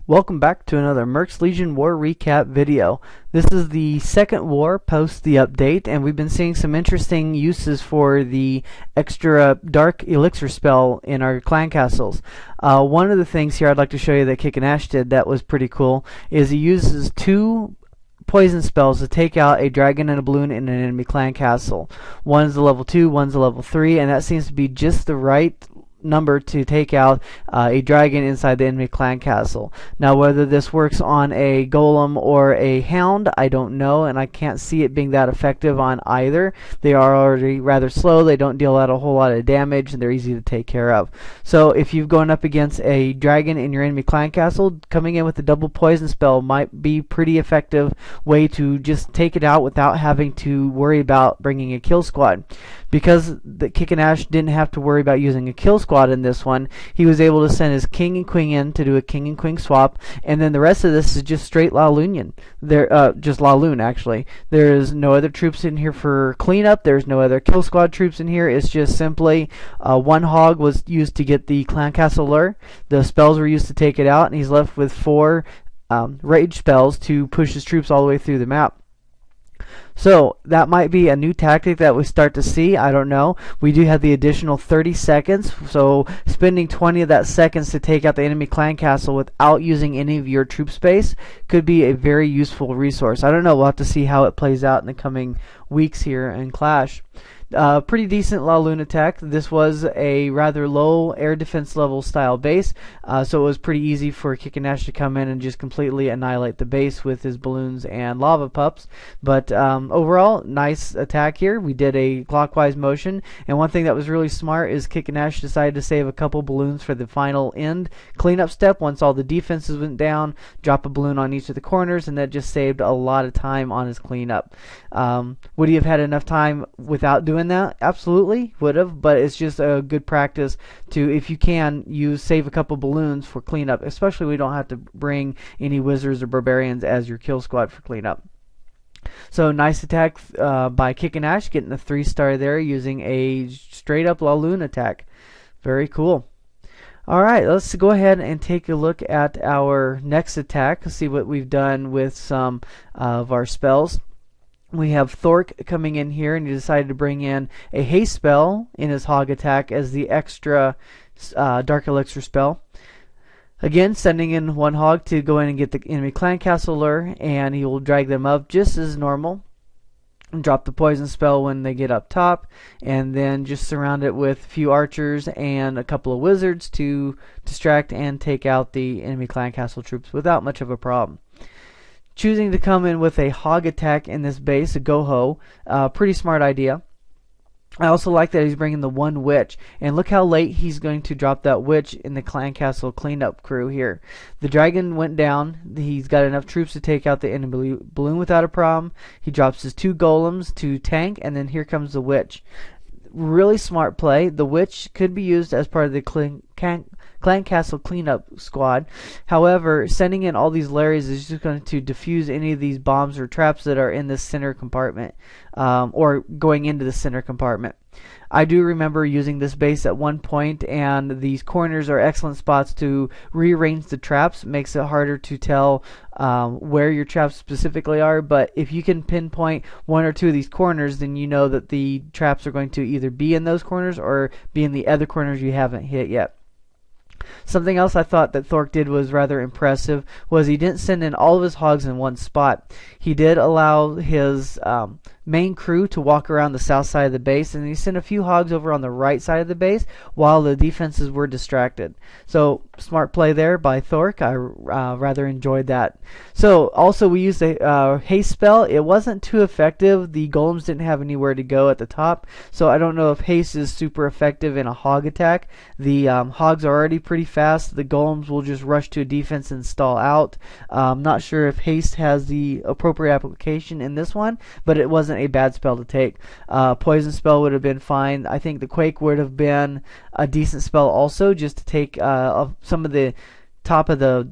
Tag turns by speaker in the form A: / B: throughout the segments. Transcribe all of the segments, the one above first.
A: Welcome back to another Mercs Legion War recap video. This is the second war post the update, and we've been seeing some interesting uses for the extra dark elixir spell in our clan castles. One of the things here I'd like to show you that Kick and Ash did that was pretty cool is he uses two poison spells to take out a dragon and a balloon in an enemy clan castle. One's a level 2, one's a level 3, and that seems to be just the right number to take out a dragon inside the enemy clan castle. Now whether this works on a golem or a hound, I don't know, and I can't see it being that effective on either. They are already rather slow, they don't deal out a whole lot of damage, and they're easy to take care of. So if you've gone up against a dragon in your enemy clan castle, coming in with a double poison spell might be pretty effective way to just take it out without having to worry about bringing a kill squad. Because the Kick and Ash didn't have to worry about using a kill squad in this one, he was able to send his king and queen in to do a king and queen swap, and then the rest of this is just straight Laloonian. Just Laloon actually. There's no other troops in here for cleanup. There's no other kill squad troops in here. It's just simply one hog was used to get the clan castle lure. The spells were used to take it out, and he's left with 4 rage spells to push his troops all the way through the map. So that might be a new tactic that we start to see. I don't know. We do have the additional 30 seconds, so spending 20 of that seconds to take out the enemy clan castle without using any of your troop space could be a very useful resource. I don't know. We'll have to see how it plays out in the coming weeks here in Clash. Pretty decent Laloon attack. This was a rather low air defense level style base, so it was pretty easy for Kick and Ash to come in and just completely annihilate the base with his balloons and lava pups. But overall, nice attack here. We did a clockwise motion, and one thing that was really smart is Kick and Ash decided to save a couple balloons for the final end cleanup step. Once all the defenses went down, drop a balloon on each of the corners, and that just saved a lot of time on his cleanup. Would he have had enough time without doing that? Absolutely would have, but it's just a good practice to, if you can, save a couple balloons for cleanup, especially when you don't have to bring any wizards or barbarians as your kill squad for cleanup. So nice attack by Kick and Ash, getting a 3-star there using a straight up Laloon attack. Very cool. Alright, let's go ahead and take a look at our next attack. See what we've done with some of our spells. We have Thork coming in here, and he decided to bring in a haste spell in his hog attack as the extra dark elixir spell. Again, sending in one hog to go in and get the enemy clan castle lure, and he will drag them up just as normal. And drop the poison spell when they get up top, and then just surround it with a few archers and a couple of wizards to distract and take out the enemy clan castle troops without much of a problem. Choosing to come in with a hog attack in this base, a go-ho, pretty smart idea. I also like that he's bringing the one witch, and look how late he's going to drop that witch in the clan castle cleanup crew here. The dragon went down. He's got enough troops to take out the enemy balloon without a problem. He drops his 2 golems to tank, and then here comes the witch. Really smart play. The witch could be used as part of the clan castle cleanup squad. However, sending in all these Larrys is just going to defuse any of these bombs or traps that are in this center compartment, or going into the center compartment. I do remember using this base at one point, and these corners are excellent spots to rearrange the traps. It makes it harder to tell where your traps specifically are, but if you can pinpoint 1 or 2 of these corners, then you know that the traps are going to either be in those corners or be in the other corners you haven't hit yet. Something else I thought that Thork did was rather impressive was he didn't send in all of his hogs in one spot. He did allow his main crew to walk around the south side of the base, and he sent a few hogs over on the right side of the base while the defenses were distracted. So smart play there by Thork. I rather enjoyed that. So also we used a haste spell. It wasn't too effective. The golems didn't have anywhere to go at the top, so I don't know if haste is super effective in a hog attack. The hogs are already pretty fast. The golems will just rush to a defense and stall out. I'm not sure if haste has the appropriate application in this one, but it wasn't a bad spell to take. Poison spell would have been fine. I think the quake would have been a decent spell also, just to take some of the top of the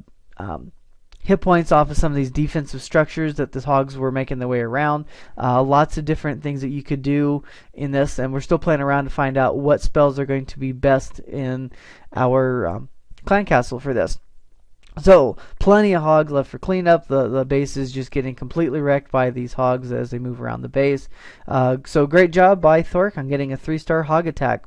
A: hit points off of some of these defensive structures that the hogs were making their way around. Lots of different things that you could do in this, and we're still playing around to find out what spells are going to be best in our clan castle for this. So, plenty of hogs left for cleanup. The base is just getting completely wrecked by these hogs as they move around the base. So, great job by Thork on getting a 3-star hog attack.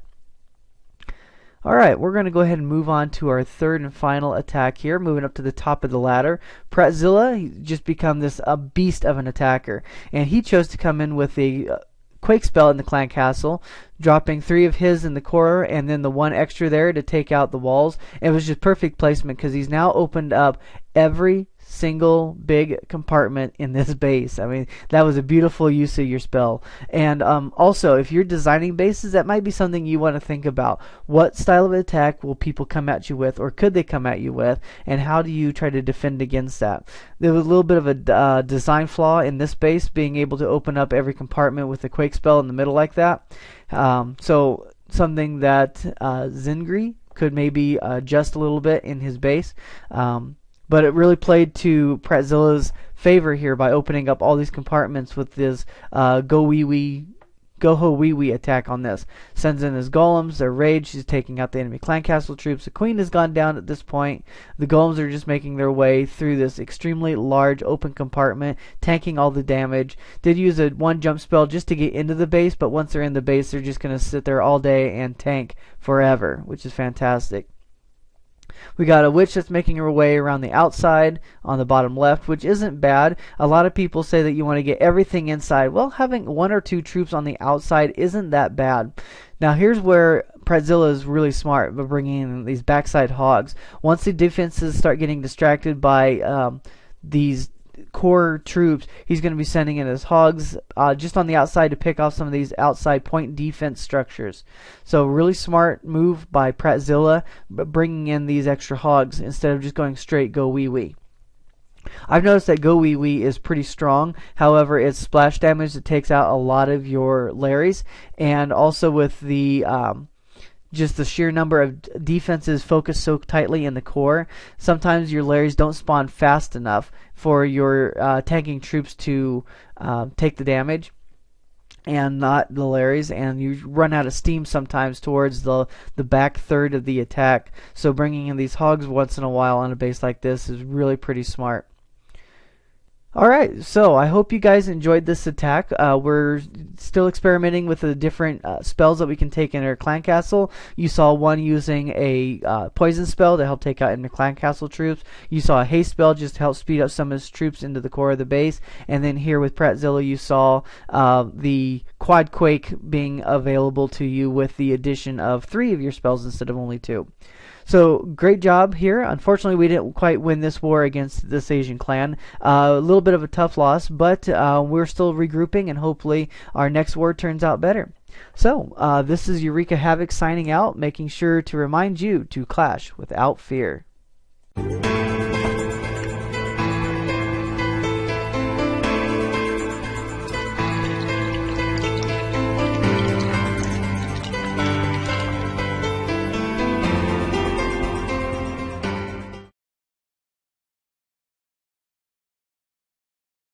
A: Alright, we're going to go ahead and move on to our third and final attack here, moving up to the top of the ladder. Pratzilla, he's just become this beast of an attacker, and he chose to come in with a Quake spell in the clan castle, dropping 3 of his in the core and then the 1 extra there to take out the walls. It was just perfect placement because he's now opened up every single big compartment in this base. I mean, that was a beautiful use of your spell. And also, if you're designing bases, that might be something you want to think about. What style of attack will people come at you with, or could they come at you with, and how do you try to defend against that? There was a little bit of a design flaw in this base, being able to open up every compartment with a Quake spell in the middle like that. So something that Zingri could maybe adjust a little bit in his base. But it really played to Pratzilla's favor here by opening up all these compartments with this Go-Ho-Wee-Wee attack on this. Sends in his golems, they're raged, he's taking out the enemy clan castle troops. The queen has gone down at this point. The golems are just making their way through this extremely large open compartment, tanking all the damage. Did use a 1 jump spell just to get into the base, but once they're in the base, they're just going to sit there all day and tank forever, which is fantastic. We got a witch that's making her way around the outside on the bottom left, which isn't bad. A lot of people say that you want to get everything inside. Well, having 1 or 2 troops on the outside isn't that bad. Now here's where Pratzilla is really smart by bringing in these backside hogs. Once the defenses start getting distracted by these core troops, he's going to be sending in his hogs just on the outside to pick off some of these outside point defense structures. So really smart move by Pratzilla, bringing in these extra hogs instead of just going straight go wee wee. I've noticed that go wee wee is pretty strong. However, it's splash damage that takes out a lot of your Larrys, and also with the just the sheer number of defenses focused so tightly in the core, sometimes your Larrys don't spawn fast enough for your tanking troops to take the damage, and not the Larrys, and you run out of steam sometimes towards the back third of the attack. So bringing in these hogs once in a while on a base like this is really pretty smart. Alright, so I hope you guys enjoyed this attack. We're still experimenting with the different spells that we can take in our clan castle. You saw one using a poison spell to help take out enemy clan castle troops. You saw a haste spell just to help speed up some of his troops into the core of the base. And then here with Pratzilla, you saw the quad quake being available to you with the addition of 3 of your spells instead of only 2. So great job here. Unfortunately, we didn't quite win this war against this Asian clan. A little bit of a tough loss, but we're still regrouping, and hopefully our next war turns out better. So this is Eureka Havoc signing out, making sure to remind you to clash without fear.